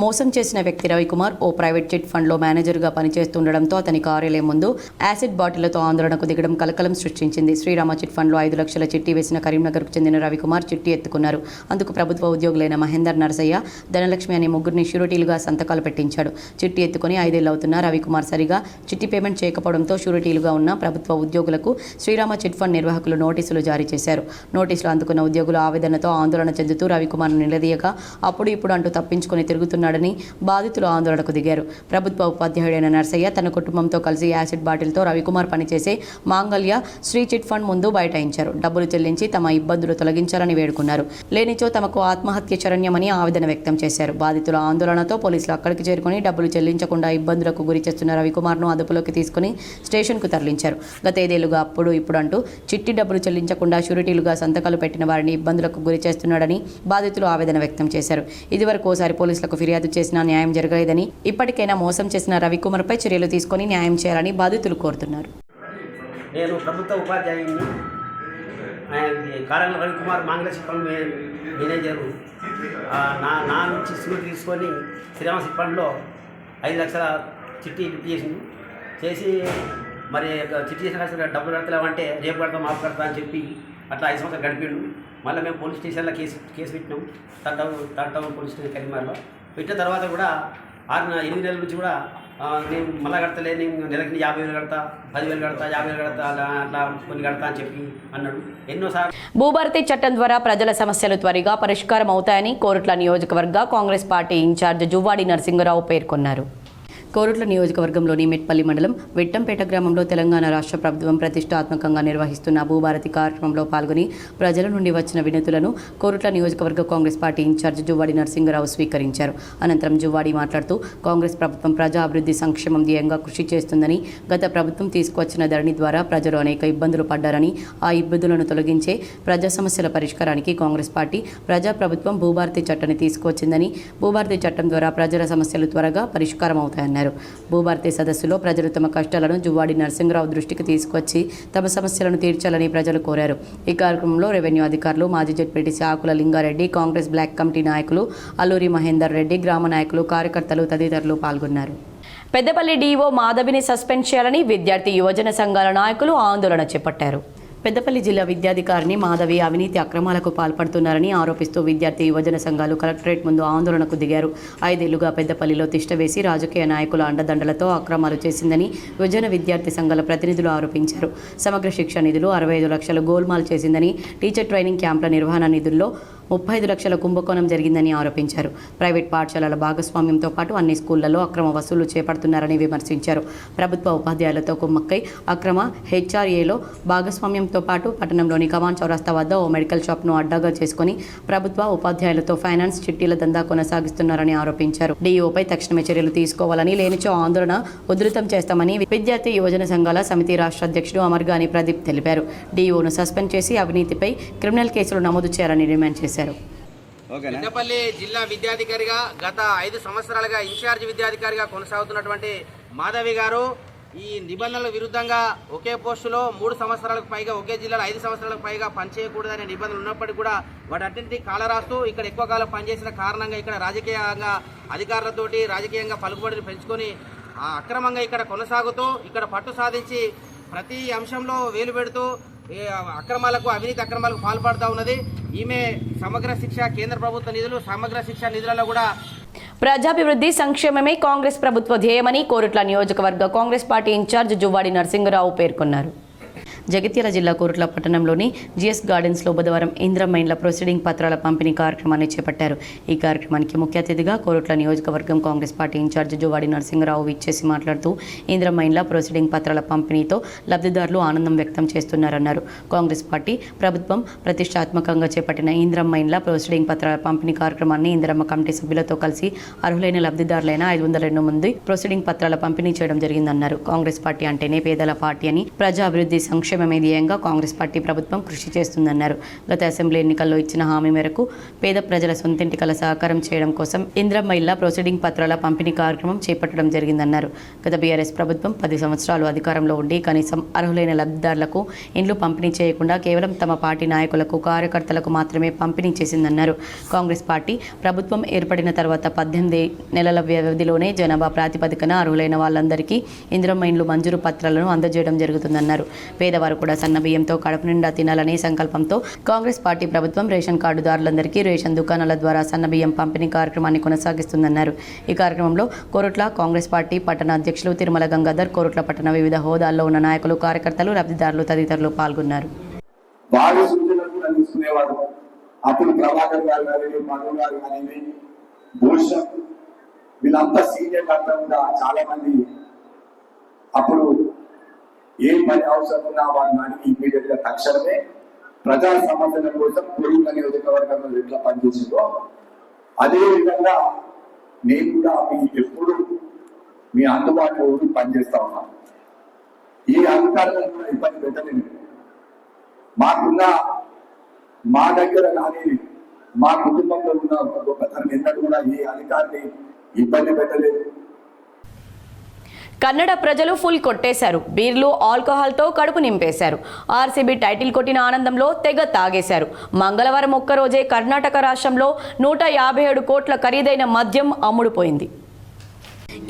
మోసం చేసిన వ్యక్తి రవికుమార్ ఓ ప్రైవేట్ చిట్ ఫండ్లో మేనేజర్గా పనిచేస్తుండడంతో అతని కార్యాలయం ముందు యాసిడ్ బాటిళ్లతో ఆందోళనకు దిగడం కలకలం సృష్టించింది. శ్రీరామ చిట్ ఫండ్లో 5 లక్షల చిట్టి వేసిన కరీంనగర్కు చెందిన రవికుమార్ చిట్టి ఎత్తుకున్నారు. అందుకు ప్రభుత్వ ఉద్యోగులైన మహేందర్, నరసయ్య, ధనలక్ష్మి అనే ముగ్గురిని షూరిటీలుగా సంతకాలు పెట్టించాడు. చిట్టి ఎత్తుకుని 5 ఏళ్లు అవుతున్న రవికుమార్ సరిగా చిట్టి పేమెంట్ చేయకపోవడంతో షూరిటీలుగా ఉన్న ప్రభుత్వ ఉద్యోగులకు శ్రీరామ చిట్ ఫండ్ నిర్వాహకులు నోటీసులు జారీ చేశారు. నోటీసులు అందుకున్న ఉద్యోగులు ఆవేదనతో ఆందోళన చెందుతూ రవికుమార్ను నిలదీయగా అప్పుడు ఇప్పుడు అంటూ తప్పించుకుని తిరుగుతున్న చేస్తున్నాడని బాధితులు ఆందోళనకు దిగారు. ప్రభుత్వ ఉపాధ్యాయుడైన నర్సయ్య తన కుటుంబంతో కలిసి యాసిడ్ బాటిల్తో రవికుమార్ పనిచేసే మాంగళ్య శ్రీ చిట్ ఫండ్ ముందు బైఠాయించారు. డబ్బులు చెల్లించి తమ ఇబ్బందులు తొలగించాలని వేడుకున్నారు. లేనిచో తమకు ఆత్మహత్య శరణ్యమని ఆవేదన వ్యక్తం చేశారు. బాధితుల ఆందోళనతో పోలీసులు అక్కడికి చేరుకుని డబ్బులు చెల్లించకుండా ఇబ్బందులకు గురి చేస్తున్న రవికుమార్ను అదుపులోకి తీసుకుని స్టేషన్కు తరలించారు. గత 5 ఏళ్లుగా అప్పుడు ఇప్పుడు అంటూ చిట్టి డబ్బులు చెల్లించకుండా షూరిటీలుగా సంతకాలు పెట్టిన వారిని ఇబ్బందులకు గురి చేస్తున్నాడని బాధితులు ఆవేదన వ్యక్తం చేశారు. ఇదివరకు ఓసారి పోలీసులకు ఫిర్యాదు చేసినా న్యాయం జరగలేదని, ఇప్పటికైనా మోసం చేసిన రవికుమార్పై చర్యలు తీసుకొని న్యాయం చేయాలని బాధితులు కోరుతున్నారు. నేను ప్రభుత్వ ఉపాధ్యాయుని కారంగ రవికుమార్ మాంగళ్య ఫండ్ మేనేజరు. నా నుంచి స్కూల్ తీసుకొని శ్రీరామ ఫండ్లో 5 లక్షల చిట్టి చేసి మరి చిట్టి చేసిన డబ్బులు కడతలేమంటే రేపు కడతా మాపు కడతా అని చెప్పి అట్లా 5 సంవత్సరాలు గడిపిండు. మళ్ళీ మేము పోలీస్ స్టేషన్లో కేసు పెట్టినాం. థర్డ్ టౌన్ పోలీస్ స్టేషన్ కరీంనగర్లో పెట్టిన తర్వాత కూడా 8 నెలల నుంచి కూడా నేను మళ్ళీ కడతలే, నేను నెలకి 50,000 కడతా, 10,000 కడతా, 50,000 కడతా, అట్లా కొన్ని కడతా అని చెప్పి అన్నాడు ఎన్నోసార్లు. భూభారతి చట్టం ద్వారా ప్రజల సమస్యలు త్వరగా పరిష్కారం అవుతాయని కోరుట్ల నియోజకవర్గ కాంగ్రెస్ పార్టీ ఇన్ఛార్జ్ జువ్వాడి నరసింగరావు పేర్కొన్నారు. కోరుట్ల నియోజకవర్గంలోని మెట్పల్లి మండలం వెట్టంపేట గ్రామంలో తెలంగాణ రాష్ట్ర ప్రభుత్వం ప్రతిష్టాత్మకంగా నిర్వహిస్తున్న భూభారతి కార్యక్రమంలో పాల్గొని ప్రజల నుండి వచ్చిన వినతులను కోరుట్ల నియోజకవర్గ కాంగ్రెస్ పార్టీ ఇన్ఛార్జ్ జువ్వాడి నరసింగరావు స్వీకరించారు. అనంతరం జువ్వాడి మాట్లాడుతూ కాంగ్రెస్ ప్రభుత్వం ప్రజా అభివృద్ధి సంక్షేమం ధ్యేయంగా కృషి చేస్తుందని, గత ప్రభుత్వం తీసుకువచ్చిన ధరణి ద్వారా ప్రజలు అనేక ఇబ్బందులు పడ్డారని, ఆ ఇబ్బందులను తొలగించే ప్రజా సమస్యల పరిష్కారానికి కాంగ్రెస్ పార్టీ ప్రజా ప్రభుత్వం భూభారతి చట్టాన్ని తీసుకువచ్చిందని, భూభారతి చట్టం ద్వారా ప్రజల సమస్యలు త్వరగా పరిష్కారం అవుతాయన్నారు. భూభారతి సదస్సులో ప్రజలు తమ కష్టాలను జువ్వాడి నరసింగరావు దృష్టికి తీసుకొచ్చి తమ సమస్యలను తీర్చాలని ప్రజలు కోరారు. ఈ కార్యక్రమంలో రెవెన్యూ అధికారులు, మాజీ జెడ్పీటీసీ ఆకుల లింగారెడ్డి, కాంగ్రెస్ బ్లాక్ కమిటీ నాయకులు అల్లూరి మహేందర్ రెడ్డి, గ్రామ నాయకులు, కార్యకర్తలు తదితరులు పాల్గొన్నారు. పెద్దపల్లి డీఓ మాధవిని సస్పెండ్ చేయాలని విద్యార్థి యువజన సంఘాల నాయకులు ఆందోళన చేపట్టారు. పెద్దపల్లి జిల్లా విద్యాధికారిని మాధవి అవినీతి అక్రమాలకు పాల్పడుతున్నారని ఆరోపిస్తూ విద్యార్థి యువజన సంఘాలు కలెక్టరేట్ ముందు ఆందోళనకు దిగారు. 5 ఏళ్లుగా పెద్దపల్లిలో తిష్టవేసి రాజకీయ నాయకుల అండదండలతో అక్రమాలు చేసిందని యువజన విద్యార్థి సంఘాల ప్రతినిధులు ఆరోపించారు. సమగ్ర శిక్ష నిధులు 65 లక్షలు గోల్మాల్ చేసిందని, టీచర్ ట్రైనింగ్ క్యాంపుల నిర్వహణ నిధుల్లో 35 లక్షల కుంభకోణం జరిగిందని ఆరోపించారు. ప్రైవేట్ పాఠశాలల భాగస్వామ్యంతో పాటు అన్ని స్కూళ్లలో అక్రమ వసూలు చేపడుతున్నారని విమర్శించారు. ప్రభుత్వ ఉపాధ్యాయులతో కుమ్మక్కై అక్రమ హెచ్ఆర్ఏలో భాగస్వామ్యంతో పాటు పట్టణంలోని కమాన్ చౌరస్తా వద్ద ఓ మెడికల్ షాప్ను అడ్డాగా చేసుకుని ప్రభుత్వ ఉపాధ్యాయులతో ఫైనాన్స్ చిట్టీల దందా కొనసాగిస్తున్నారని ఆరోపించారు. డీఓపై తక్షణమే చర్యలు తీసుకోవాలని, లేనిచో ఆందోళన ఉధృతం చేస్తామని విద్యార్థి యువజన సంఘాల సమితి రాష్ట్ర అధ్యక్షుడు అమర్గాని ప్రదీప్ తెలిపారు. డీఓను సస్పెండ్ చేసి అవినీతిపై క్రిమినల్ కేసులు నమోదు చేయాలని డిమాండ్ చేశారు. పెద్దపల్లి జిల్లా విద్యాధికారిగా గత 5 సంవత్సరాలుగా ఇన్ఛార్జ్ విద్యాధికారిగా కొనసాగుతున్నటువంటి మాధవి గారు ఈ నిబంధనల విరుద్ధంగా ఒకే పోస్టులో 3 సంవత్సరాలకు పైగా, ఒకే జిల్లాలో 5 సంవత్సరాలకు పైగా పనిచేయకూడదనే నిబంధనలు ఉన్నప్పటికీ కూడా వాటన్నింటినీ కాలరాస్తూ ఇక్కడ ఎక్కువ కాలం పనిచేసిన కారణంగా ఇక్కడ రాజకీయంగా అధికారులతోటి రాజకీయంగా పలుకుబడిని పెంచుకొని అక్రమంగా ఇక్కడ కొనసాగుతూ ఇక్కడ పట్టు సాధించి ప్రతి అంశంలో వేలు పెడుతూ అక్రమాలకు, అవినీతి అక్రమాలకు పాల్పడుతూ ఉన్నది. ఈమె సమగ్ర శిక్ష కేంద్ర ప్రభుత్వ నిధులు, సమగ్ర శిక్ష నిధులలో కూడా ప్రజాభివృద్ధి సంక్షేమమే కాంగ్రెస్ ప్రభుత్వ ధ్యేయమని కోరుట్ల నియోజకవర్గ కాంగ్రెస్ పార్టీ ఇన్ఛార్జ్ జువ్వాడి నరసింగరావు పేర్కొన్నారు. జగిత్యాల జిల్లా కోరుట్ల పట్టణంలోని జిఎస్ గార్డెన్స్లో బుధవారం ఇంద్రమ్మ ఇండ్ల ప్రొసీడింగ్ పత్రాల పంపిణీ కార్యక్రమాన్ని చేపట్టారు. ఈ కార్యక్రమానికి ముఖ్య అతిథిగా కోరుట్ల నియోజకవర్గం కాంగ్రెస్ పార్టీ ఇన్ఛార్జ్ జువ్వాడి నరసింగరావు విచ్చేసి మాట్లాడుతూ ఇంద్రమ్మ ఇండ్ల ప్రొసీడింగ్ పత్రాల పంపిణీతో లబ్ధిదారులు ఆనందం వ్యక్తం చేస్తున్నారన్నారు. కాంగ్రెస్ పార్టీ ప్రభుత్వం ప్రతిష్టాత్మకంగా చేపట్టిన ఇంద్రమ్మ ఇండ్ల ప్రొసీడింగ్ పత్రాల పంపిణీ కార్యక్రమాన్ని ఇంద్రమ్మ కమిటీ సభ్యులతో కలిసి అర్హులైన లబ్ధిదారులైన 502 మంది ప్రొసీడింగ్ పత్రాల పంపిణీ చేయడం జరిగిందన్నారు. కాంగ్రెస్ పార్టీ అంటేనే పేదల పార్టీ అని, ప్రజా అభివృద్ధి సంక్షేమమే ధ్యేయంగా కాంగ్రెస్ పార్టీ ప్రభుత్వం కృషి చేస్తుందన్నారు. గత అసెంబ్లీ ఎన్నికల్లో ఇచ్చిన హామీ మేరకు పేద ప్రజల సొంతింటి కల సాకారం చేయడం కోసం ఇంద్రమ్మ ఇళ్ల ప్రొసీడింగ్ పత్రాల పంపిణీ కార్యక్రమం చేపట్టడం జరిగిందన్నారు. గత బీఆర్ఎస్ ప్రభుత్వం 10 సంవత్సరాలు అధికారంలో ఉండి కనీసం అర్హులైన లబ్ధిదారులకు ఇండ్లు పంపిణీ చేయకుండా కేవలం తమ పార్టీ నాయకులకు, కార్యకర్తలకు మాత్రమే పంపిణీ చేసిందన్నారు. కాంగ్రెస్ పార్టీ ప్రభుత్వం ఏర్పడిన తర్వాత 18 నెలల వ్యవధిలోనే జనాభా ప్రాతిపదికన అర్హులైన వాళ్ళందరికీ ఇంద్రమ్మ ఇండ్లు మంజూరు పత్రాలను అందజేయడం జరుగుతుందన్నారు. పేదవారు కూడా సన్న బియ్యంతో కడుపు నిండా తినాలనే సంకల్పంతో కాంగ్రెస్ పార్టీ ప్రభుత్వం రేషన్ కార్డుదారులందరికీ రేషన్ దుకాణాల ద్వారా సన్న బియ్యం పంపిణీ కార్యక్రమాన్ని కొనసాగిస్తుందన్నారు. ఈ కార్యక్రమంలో కోరుట్ల కాంగ్రెస్ పార్టీ పట్టణ అధ్యక్షులు తిరుమల గంగాధర్, కోరుట్ల పట్టణ వివిధ హోదాల్లో ఉన్న నాయకులు, కార్యకర్తలు, లబ్ధిదారులు తదితరులు పాల్గొన్నారు. అప్పుడు ప్రభాకర్ గారు కానీ, మధు గారు కానీ, భూషణ్ వీళ్ళంతా సీనియర్ అంతా కూడా చాలా మంది అప్పుడు ఏ పని అవసరం ఉన్నా వారిని అడిగి ఇమీడియట్ గా తక్షణమే ప్రజా సమస్యల కోసం పొరుగు నియోజకవర్గంలో ఎట్లా పనిచేసిందో అదే విధంగా నేను కూడా ఎప్పుడు మీ అందుబాటులో ఉండి పనిచేస్తా ఉన్నాను. ఈ అధికారులను కూడా ఇబ్బంది పెట్టలేదు. మా దగ్గర కానీ మా కుటుంబంలో ఉన్న గొప్పతనం ఎన్నడూ కూడా ఈ అధికారిని ఇబ్బంది పెట్టలేదు. కన్నడ ప్రజలు ఫుల్ కొట్టేశారు. బీర్లు ఆల్కహాల్తో కడుపు నింపేశారు. ఆర్సీబీ టైటిల్ కొట్టిన ఆనందంలో తెగ తాగేశారు. మంగళవారం ఒక్కరోజే కర్ణాటక రాష్ట్రంలో 157 కోట్ల ఖరీదైన మద్యం అమ్ముడుపోయింది.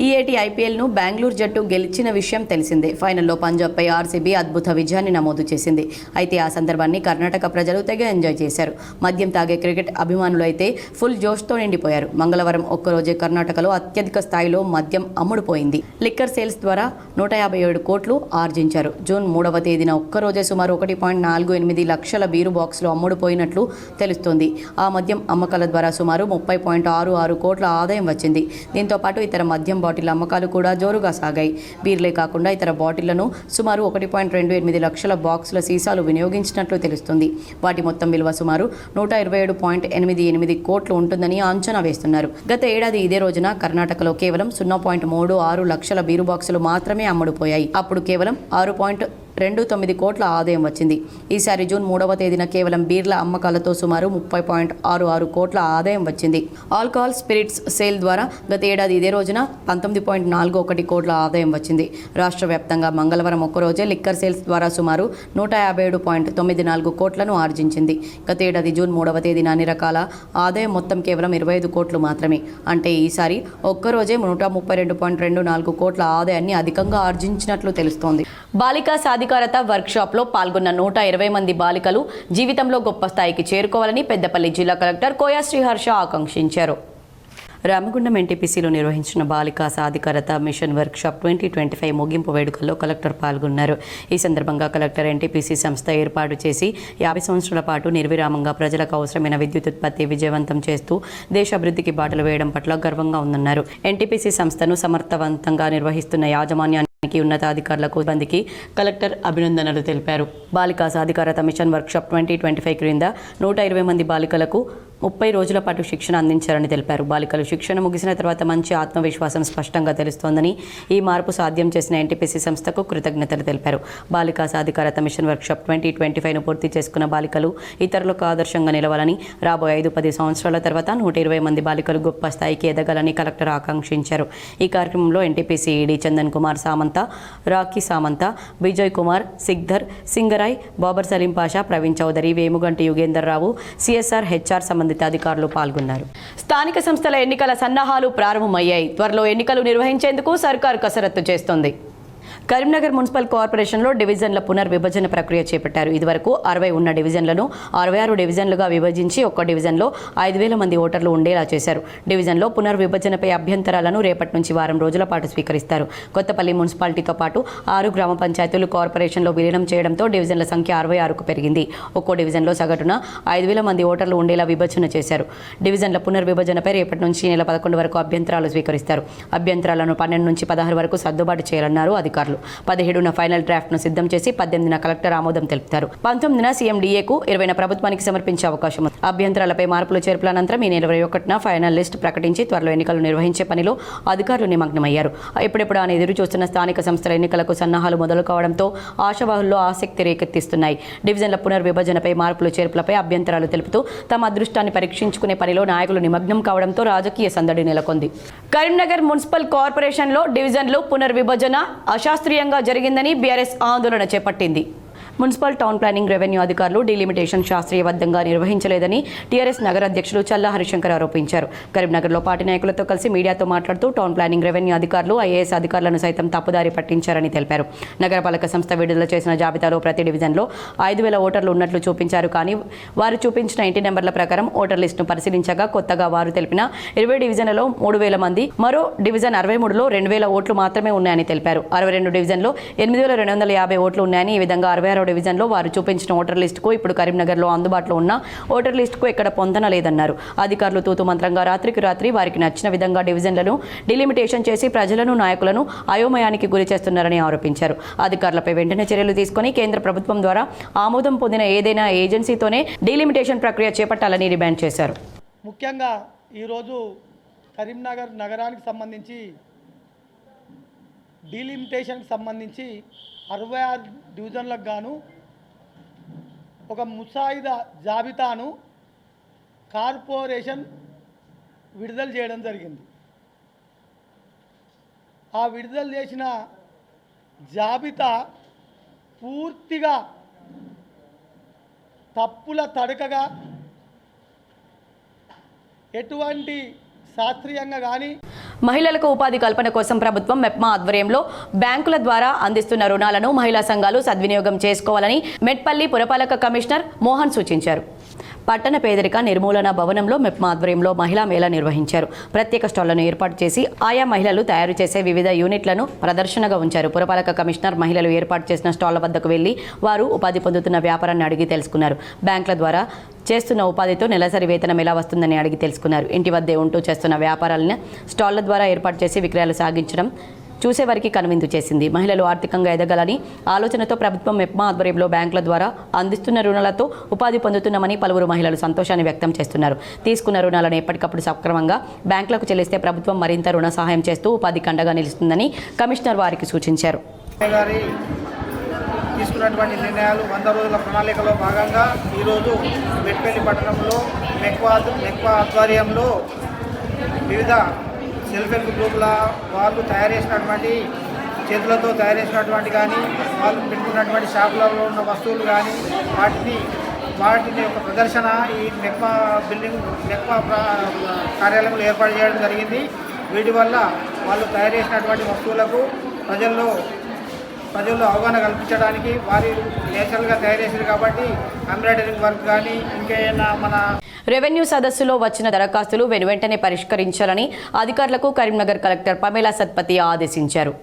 ఈ ఏటి ఐపీఎల్ను బెంగళూరు జట్టు గెలిచిన విషయం తెలిసిందే. ఫైనల్లో పంజాబ్పై ఆర్సీబీ అద్భుత విజయాన్ని నమోదు చేసింది. అయితే ఆ సందర్భాన్ని కర్ణాటక ప్రజలు తెగ ఎంజాయ్ చేశారు. మద్యం తాగే క్రికెట్ అభిమానులు అయితే ఫుల్ జోష్తో నిండిపోయారు. మంగళవారం ఒక్కరోజే కర్ణాటకలో అత్యధిక స్థాయిలో మద్యం అమ్ముడుపోయింది. లిక్కర్ సేల్స్ ద్వారా 157 కోట్లు ఆర్జించారు. జూన్ 3వ తేదీన ఒక్కరోజే సుమారు 1.48 లక్షల బీరు బాక్సులు అమ్ముడుపోయినట్లు తెలుస్తోంది. ఆ మద్యం అమ్మకాల ద్వారా సుమారు 30.66 కోట్ల ఆదాయం వచ్చింది. దీంతో పాటు ఇతర మద్యం బాటిల్ అమ్మకాలు కూడా జోరుగా సాగాయి. బీర్లే కాకుండా ఇతర బాటిళ్లను సుమారు 1.28 లక్షల బాక్సుల సీసాలు వినియోగించినట్లు తెలుస్తుంది. వాటి మొత్తం విలువ సుమారు 127.88 కోట్లు ఉంటుందని అంచనా వేస్తున్నారు. గత ఏడాది ఇదే రోజున కర్ణాటకలో కేవలం 0.36 లక్షల బీరు బాక్సులు మాత్రమే అమ్ముడుపోయాయి. అప్పుడు కేవలం 6.29 కోట్ల ఆదాయం వచ్చింది. ఈసారి జూన్ 3వ తేదీన కేవలం బీర్ల అమ్మకాలతో సుమారు 30.66 కోట్ల ఆదాయం వచ్చింది. ఆల్కహాల్ స్పిరిట్స్ సేల్ ద్వారా గత ఏడాది ఇదే రోజున 19.41 కోట్ల ఆదాయం వచ్చింది. రాష్ట్ర వ్యాప్తంగా మంగళవారం ఒక్కరోజే లిక్కర్ సేల్స్ ద్వారా సుమారు 157.94 కోట్లను ఆర్జించింది. గత ఏడాది జూన్ 3వ తేదీన అన్ని రకాల ఆదాయం మొత్తం కేవలం 25 కోట్లు మాత్రమే. అంటే ఈసారి ఒక్కరోజే 132.24 కోట్ల ఆదాయాన్ని అధికంగా ఆర్జించినట్లు తెలుస్తోంది. బాలికా సాధికారత వర్క్షాప్లో పాల్గొన్న 120 మంది బాలికలు జీవితంలో గొప్ప స్థాయికి చేరుకోవాలని పెద్దపల్లి జిల్లా కలెక్టర్ కోయా శ్రీహర్ష ఆకాంక్షించారు. రామగుండం ఎన్టీపీసీలో నిర్వహించిన బాలికా సాధికారత మిషన్ వర్క్షాప్ 2025 ముగింపు వేడుకల్లో కలెక్టర్ పాల్గొన్నారు. ఈ సందర్భంగా కలెక్టర్ ఎన్టీపీసీ సంస్థ ఏర్పాటు చేసి 50 సంవత్సరాల పాటు నిర్విరామంగా ప్రజలకు అవసరమైన విద్యుత్ ఉత్పత్తి విజయవంతం చేస్తూ దేశాభివృద్ధికి బాటలు వేయడం పట్ల గర్వంగా ఉందన్నారు. ఎన్టీపీసీ సంస్థను సమర్థవంతంగా నిర్వహిస్తున్న యాజమాన్యాన్ని ఉన్నతాధికారులకు సిబ్బందికి కలెక్టర్ అభినందనలు తెలిపారు. బాలికా సాధికారత మిషన్ వర్క్షాప్ 2025 క్రింద 120 మంది బాలికలకు 30 రోజుల పాటు శిక్షణ అందించారని తెలిపారు. బాలికలు శిక్షణ ముగిసిన తర్వాత మంచి ఆత్మవిశ్వాసం స్పష్టంగా తెలుస్తోందని, ఈ మార్పు సాధ్యం చేసిన ఎన్టీపీసీ సంస్థకు కృతజ్ఞతలు తెలిపారు. బాలికా సాధికారత మిషన్ వర్క్షాప్ 2025ను పూర్తి చేసుకున్న బాలికలు ఇతరులకు ఆదర్శంగా నిలవాలని, రాబోయే 5-10 సంవత్సరాల తర్వాత 120 మంది బాలికలు గొప్ప స్థాయికి ఎదగాలని కలెక్టర్ ఆకాంక్షించారు. ఈ కార్యక్రమంలో ఎన్టీపీసీ ఈడీ చందన్ కుమార్ సామంత, రాఖీ సామంత, విజయ్ కుమార్, సిగ్ధర్, సింగరాయ్, బాబర్ సలీం పాషా, ప్రవీణ్ చౌదరి, వేముగంటి యుగేందర్ రావు, సిఎస్ఆర్, హెచ్ఆర్ సంబంధిత అధికారులు పాల్గొన్నారు. స్థానిక సంస్థల ఎన్నికల సన్నాహాలు ప్రారంభమయ్యాయి. త్వరలో ఎన్నికలు నిర్వహించేందుకు సర్కారు కసరత్తు చేస్తోంది. కరీంనగర్ మున్సిపల్ కార్పొరేషన్లో డివిజన్ల పునర్విభజన ప్రక్రియ చేపట్టారు. ఇదివరకు 60 ఉన్న డివిజన్లను 66 డివిజన్లుగా విభజించి ఒక్క డివిజన్లో 5,000 మంది ఓటర్లు ఉండేలా చేశారు. డివిజన్లో పునర్విభజనపై అభ్యంతరాలను రేపటి నుంచి వారం రోజుల పాటు స్వీకరిస్తారు. కొత్తపల్లి మున్సిపాలిటీతో పాటు 6 గ్రామ పంచాయతీలు కార్పొరేషన్లో విలీనం చేయడంతో డివిజన్ల సంఖ్య 66కు పెరిగింది. ఒక్కో డివిజన్లో సగటున 5,000 మంది ఓటర్లు ఉండేలా విభజన చేశారు. డివిజన్ల పునర్విభజనపై రేపటి నుంచి నెల 11 వరకు అభ్యంతరాలు స్వీకరిస్తారు. అభ్యంతరాలను 12 నుంచి 16 వరకు సర్దుబాటు చేయాలన్నారు అధికారులు. 17న ఫైనల్ డ్రాఫ్ట్ను సిద్ధం చేసి 18న కలెక్టర్ ఆమోదం తెలుపుతారు. 19న సీఎండీఏకు 20న ప్రభుత్వానికి సమర్పించే అవకాశం ఉంది. అభ్యంతరాలపై మార్పులు చేర్పుల అనంతరం ఈ నెల 21న ఫైనల్ లిస్ట్ ప్రకటించి త్వరలో ఎన్నికలు నిర్వహించే పనిలో అధికారులు నిమగ్నమయ్యారు. ఎప్పుడెప్పుడు అని ఎదురు చూస్తున్న స్థానిక సంస్థల ఎన్నికలకు సన్నాహాలు మొదలు కావడంతో ఆశావాహుల్లో ఆసక్తి రేకెత్తిస్తున్నాయి. డివిజన్ల పునర్విభజనపై మార్పులు చేర్పులపై అభ్యంతరాలు తెలుపుతూ తమ అదృష్టాన్ని పరీక్షించుకునే పనిలో నాయకులు నిమగ్నం కావడంతో రాజకీయ సందడి నెలకొంది. కరీంనగర్ మున్సిపల్ కార్పొరేషన్లో డివిజన్లు పునర్విభజన అశాస్త్రీయంగా జరిగిందని బీఆర్ఎస్ ఆందోళన చేపట్టింది. మున్సిపల్ టౌన్ ప్లానింగ్ రెవెన్యూ అధికారులు డీలిమిటేషన్ శాస్త్రీయబద్ధంగా నిర్వహించలేదని టీఆర్ఎస్ నగర అధ్యక్షులు చల్లా హరిశంకర్ ఆరోపించారు. కరీంనగర్లో పార్టీ నాయకులతో కలిసి మీడియాతో మాట్లాడుతూ టౌన్ ప్లానింగ్ రెవెన్యూ అధికారులు ఐఏఎస్ అధికారులను సైతం తప్పుదారి పట్టించారని తెలిపారు. నగరపాలక సంస్థ విడుదల చేసిన జాబితాలో ప్రతి డివిజన్లో 5,000 ఓటర్లు ఉన్నట్లు చూపించారు. కానీ వారు చూపించిన ఇంటి నెంబర్ల ప్రకారం ఓటర్ లిస్టును పరిశీలించగా కొత్తగా వారు తెలిపిన 20 డివిజన్లలో 3,000 మంది, మరో డివిజన్ 63లో 2,000 ఓట్లు మాత్రమే ఉన్నాయని తెలిపారు. 62 డివిజన్లో 8,250 ఓట్లు ఉన్నాయని, ఈ విధంగా 66 డివిజన్లో వారు చూపించిన ఓటర్ లిస్టుకు ఇప్పుడు కరీంనగర్లో అందుబాటులో ఉన్న ఓటర్ లిస్టుకు ఎక్కడ పొందన లేదన్నారు. అధికారులు తూతు మంత్రంగా రాత్రికి రాత్రి వారికి నచ్చిన విధంగా డివిజన్లను డిలిమిటేషన్ చేసి ప్రజలను నాయకులను అయోమయానికి గురి చేస్తున్నారని ఆరోపించారు. అధికారులపై వెంటనే చర్యలు తీసుకుని కేంద్ర ప్రభుత్వం ద్వారా ఆమోదం పొందిన ఏదైనా ఏజెన్సీతోనే డీలిమిటేషన్ ప్రక్రియ చేపట్టాలని డిమాండ్ చేశారు. ముఖ్యంగా ఈరోజు కరీంనగర్ నగరానికి సంబంధించి డీలిమిటేషన్కి సంబంధించి 66 డివిజన్లకు గాను ఒక ముసాయిదా జాబితాను కార్పొరేషన్ విడుదల చేయడం జరిగింది. ఆ విడుదల చేసిన జాబితా పూర్తిగా తప్పుల తడకగా ఎటువంటి శాస్త్రీయంగా కానీ మహిళలకు ఉపాధి కల్పన కోసం ప్రభుత్వం మెప్మా ఆధ్వర్యంలో బ్యాంకుల ద్వారా అందిస్తున్న రుణాలను మహిళా సంఘాలు సద్వినియోగం చేసుకోవాలని మెట్పల్లి పురపాలక కమిషనర్ మోహన్ సూచించారు. పట్టణ పేదరిక నిర్మూలన భవనంలో మెప్మా ఆధ్వర్యంలో మహిళా మేళా నిర్వహించారు. ప్రత్యేక స్టాళ్లను ఏర్పాటు చేసి ఆయా మహిళలు తయారు చేసే వివిధ యూనిట్లను ప్రదర్శనగా ఉంచారు. పురపాలక కమిషనర్ మహిళలు ఏర్పాటు చేసిన స్టాళ్ల వద్దకు వెళ్లి వారు ఉపాధి పొందుతున్న వ్యాపారాన్ని అడిగి తెలుసుకున్నారు. బ్యాంకుల ద్వారా చేస్తున్న ఉపాధితో నెలసరి వేతనం ఎలా వస్తుందని అడిగి తెలుసుకున్నారు. ఇంటి వద్దే ఉంటూ చేస్తున్న వ్యాపారాలను స్టాళ్ల ద్వారా ఏర్పాటు చేసి విక్రయాలు సాగించడం చూసేవారికి కనువిందు చేసింది. మహిళలు ఆర్థికంగా ఎదగాలని ఆలోచనతో ప్రభుత్వం మెప్మా ఆధ్వర్యంలో బ్యాంకుల ద్వారా అందిస్తున్న రుణాలతో ఉపాధి పొందుతున్నామని పలువురు మహిళలు సంతోషాన్ని వ్యక్తం చేస్తున్నారు. తీసుకున్న రుణాలను ఎప్పటికప్పుడు సక్రమంగా బ్యాంకులకు చెల్లిస్తే ప్రభుత్వం మరింత రుణ సహాయం చేస్తూ ఉపాధికి అండగా నిలుస్తుందని కమిషనర్ వారికి సూచించారు. తీసుకున్నటువంటి నిర్ణయాలు 100 రోజుల ప్రణాళికలో భాగంగా ఈరోజు మెట్పల్లి పట్టణంలో మెక్వా ఆధ్వర్యంలో వివిధ సెల్ఫ్ హెల్ప్ గ్రూపుల వాళ్ళు తయారు చేసినటువంటి చేతులతో తయారు చేసినటువంటి కానీ వాళ్ళు పెట్టుకున్నటువంటి షాపులలో ఉన్న వస్తువులు కానీ వాటిని ఒక ప్రదర్శన ఈ మెక్వా కార్యాలయంలో ఏర్పాటు చేయడం జరిగింది. వీటి వల్ల వాళ్ళు తయారు చేసినటువంటి వస్తువులకు ప్రజల్లో అవగాహన కల్పించడానికి వారి నేచురల్గా తయారు చేశారు కాబట్టి ఎంబ్రాయిడరింగ్ వర్క్ కానీ ఇంకేమైనా మన రెవెన్యూ సదస్సులో వచ్చిన దరఖాస్తులు వెనువెంటనే పరిష్కరించాలని అధికారులకు కరీంనగర్ కలెక్టర్ పమేలా సత్పతి ఆదేశించారు.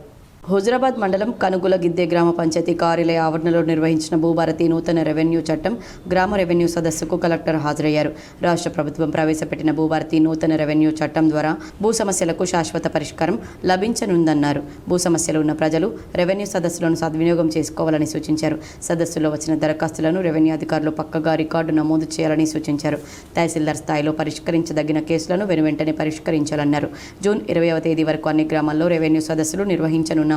హుజరాబాద్ మండలం కనుగుల గిద్దె గ్రామ పంచాయతీ కార్యాలయ ఆవరణలో నిర్వహించిన భూభారతి నూతన రెవెన్యూ చట్టం గ్రామ రెవెన్యూ సదస్సుకు కలెక్టర్ హాజరయ్యారు. రాష్ట్ర ప్రభుత్వం ప్రవేశపెట్టిన భూభారతి నూతన రెవెన్యూ చట్టం ద్వారా భూ సమస్యలకు శాశ్వత పరిష్కారం లభించనుందన్నారు. భూ సమస్యలు ఉన్న ప్రజలు రెవెన్యూ సదస్సులను సద్వినియోగం చేసుకోవాలని సూచించారు. సదస్సులో వచ్చిన దరఖాస్తులను రెవెన్యూ అధికారులు పక్కగా రికార్డు నమోదు చేయాలని సూచించారు. తహసీల్దార్ స్థాయిలో పరిష్కరించదగిన కేసులను వెనువెంటనే పరిష్కరించాలన్నారు. జూన్ 20వ తేదీ వరకు అన్ని గ్రామాల్లో రెవెన్యూ సదస్సులు నిర్వహించనున్నారు.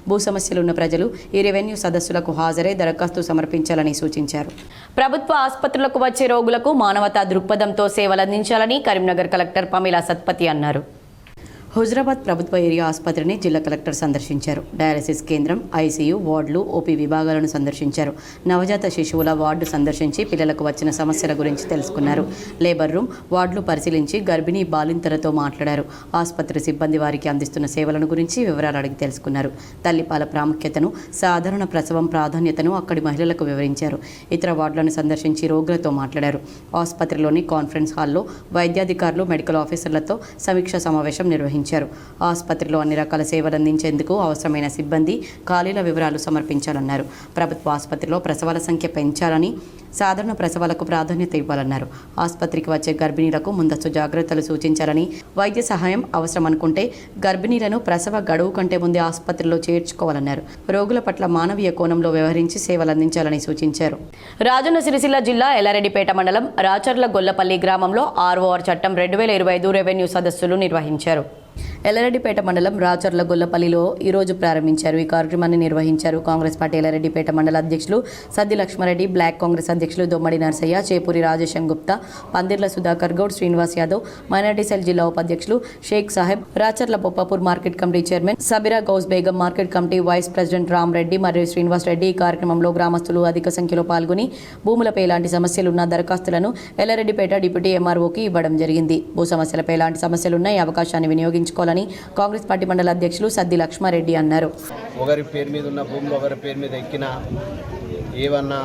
భూ సమస్యలు ఉన్న ప్రజలు ఈ రెవెన్యూ సదస్సులకు హాజరై దరఖాస్తు సమర్పించాలని సూచించారు. ప్రభుత్వ ఆసుపత్రులకు వచ్చే రోగులకు మానవతా దృక్పథంతో సేవలందించాలని కరీంనగర్ కలెక్టర్ పమేలా సత్పతి అన్నారు. హుజరాబాద్ ప్రభుత్వ ఏరియా ఆసుపత్రిని జిల్లా కలెక్టర్ సందర్శించారు. డయాలసిస్ కేంద్రం, ఐసీయూ వార్డులు, ఓపీ విభాగాలను సందర్శించారు. నవజాత శిశువుల వార్డు సందర్శించి పిల్లలకు వచ్చిన సమస్యల గురించి తెలుసుకున్నారు. లేబర్ రూమ్, వార్డులు పరిశీలించి గర్భిణీ బాలింతలతో మాట్లాడారు. ఆసుపత్రి సిబ్బంది వారికి అందిస్తున్న సేవలను గురించి వివరాలు అడిగి తెలుసుకున్నారు. తల్లిపాల ప్రాముఖ్యతను, సాధారణ ప్రసవం ప్రాధాన్యతను అక్కడి మహిళలకు వివరించారు. ఇతర వార్డులను సందర్శించి రోగులతో మాట్లాడారు. ఆసుపత్రిలోని కాన్ఫరెన్స్ హాల్లో వైద్యాధికారులు, మెడికల్ ఆఫీసర్లతో సమీక్ష సమావేశం నిర్వహించారు. ఆసుపత్రిలో అన్ని రకాల సేవలు అందించేందుకు అవసరమైన సిబ్బంది, ఖాళీల వివరాలు సమర్పించాలన్నారు. ప్రభుత్వ ఆసుపత్రిలో ప్రసవాల సంఖ్య పెంచాలని, సాధారణ ప్రసవాలకు ప్రాధాన్యత ఇవ్వాలన్నారు. ఆసుపత్రికి వచ్చే గర్భిణీలకు ముందస్తు జాగ్రత్తలు సూచించాలని, వైద్య సహాయం అవసరం అనుకుంటే గర్భిణీలను ప్రసవ గడువు కంటే ముందే ఆసుపత్రిలో చేర్చుకోవాలన్నారు. రోగుల పట్ల మానవీయ కోణంలో వ్యవహరించి సేవలు అందించాలని సూచించారు. రాజన్న సిరిసిల్ల జిల్లా ఎల్లారెడ్డిపేట మండలం రాచర్ల గొల్లపల్లి గ్రామంలో ఆర్ఓఆర్ చట్టం 2025 రెవెన్యూ సదస్సులు నిర్వహించారు. ఎల్లారెడ్డిపేట మండలం రాచర్ల గొల్లపల్లిలో ఈరోజు ప్రారంభించారు. ఈ కార్యక్రమాన్ని నిర్వహించారు కాంగ్రెస్ పార్టీ ఎల్లారెడ్డిపేట మండల అధ్యక్షులు సద్ది లక్ష్మారెడ్డి, బ్లాక్ కాంగ్రెస్ అధ్యక్షులు దొమ్మడి నర్సయ్య, చేపూరి రాజేశం గుప్తా, పందిర్ల సుధాకర్ గౌడ్, శ్రీనివాస్ యాదవ్, మైనార్టీ సెల్ జిల్లా ఉపాధ్యక్షులు Sheikh Saheb, Racharla Boppapur market committee chairman Sabira Gous Begum, market committee vice president Ram Reddy మరియు శ్రీనివాస్ రెడ్డి. ఈ కార్యక్రమంలో గ్రామస్తులు అధిక సంఖ్యలో పాల్గొని భూములపై ఎలాంటి సమస్యలున్న దరఖాస్తులను ఎల్లారెడ్డిపేట డిప్యూటీ ఎంఆర్ఓకి ఇవ్వడం జరిగింది. భూ సమస్యలపై ఎలాంటి సమస్యలున్నా ఈ అవకాశాన్ని వినియోగించుకోవాలని కాంగ్రెస్ పార్టీ మండల అధ్యక్షులు సద్ది లక్ష్మారెడ్డి అన్నారు. ఒకరి పేరు మీద ఉన్న భూములు ఒకరి పేరు మీద ఎక్కిన, ఏమన్నా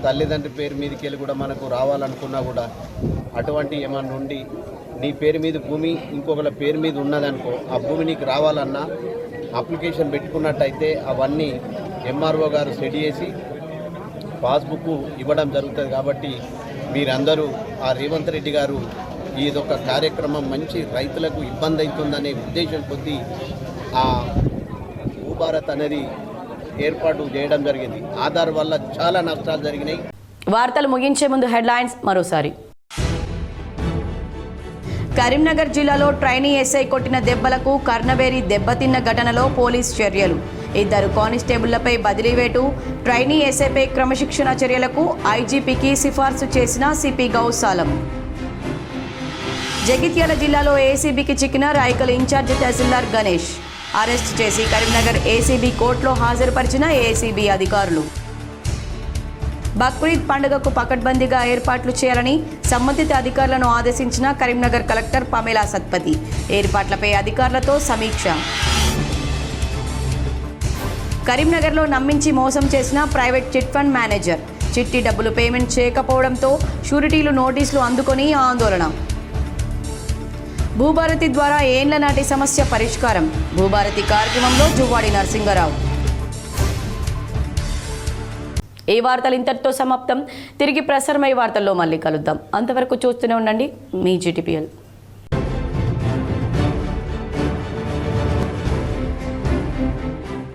తల్లిదండ్రి పేరు మీదకి వెళ్ళి కూడా మనకు రావాలనుకున్నా కూడా అటువంటి ఏమన్నా ఉండి నీ పేరు మీద భూమి ఇంకొకరి పేరు మీద ఉన్నదనుకో, ఆ భూమి నీకు రావాలన్నా అప్లికేషన్ పెట్టుకున్నట్టయితే అవన్నీ ఎంఆర్ఓ గారు సెట్ చేసి పాస్బుక్ ఇవ్వడం జరుగుతుంది. కాబట్టి మీరందరూ ఆ రేవంత్ రెడ్డి గారు ఇదొక కార్యక్రమం మంచి రైతులకు ఇబ్బంది అవుతుందనే ఉద్దేశం కొద్దీ ఆ భూభారత్ అనేది ఏర్పాటు చేయడం జరిగింది. ఆధార్ వల్ల చాలా నష్టాలు జరిగినాయి. వార్తలు ముగించే ముందు హెడ్లైన్స్ మరోసారి. కరీంనగర్ జిల్లాలో ట్రైనీ ఎస్ఐ కొట్టిన దెబ్బలకు కర్ణవేరి దెబ్బతిన్న ఘటనలో పోలీస్ చర్యలు. 2 కానిస్టేబుళ్లపై బదిలీ వేటు. ట్రైనీ ఎస్ఐపై క్రమశిక్షణ చర్యలకు ఐజీపీకి సిఫార్సు చేసిన సిపి గౌసాలం. జగిత్యాల జిల్లాలో ఏసీబీకి చిక్కిన రాయకల్ ఇన్ఛార్జ్ తహసీల్దార్ గణేష్. అరెస్ట్ చేసి కరీంనగర్ ఏసీబీ కోర్టులో హాజరుపరిచిన ఏసీబీ అధికారులు. బక్రీద్ పండుగకు పకడ్బందీగా ఏర్పాట్లు చేయాలని సంబంధిత అధికారులను ఆదేశించిన కరీంనగర్ కలెక్టర్ పమేలా సత్పతి. ఏర్పాట్లపై అధికారులతో సమీక్ష. కరీంనగర్లో నమ్మించి మోసం చేసిన ప్రైవేట్ చిట్ ఫండ్ మేనేజర్. చిట్టి డబ్బులు పేమెంట్ చేయకపోవడంతో షూరిటీలు నోటీసులు అందుకొని ఆందోళన. భూభారతి ద్వారా ఏండ్ల నాటి సమస్య పరిష్కారం. భూభారతి కార్యక్రమంలో జువ్వాడి నరసింగరావు. ఈ వార్తలు ఇంతటితో సమాప్తం. తిరిగి ప్రసారమయ్యే వార్తల్లో మళ్ళీ కలుద్దాం. అంతవరకు చూస్తూనే ఉండండి మీ GTPL.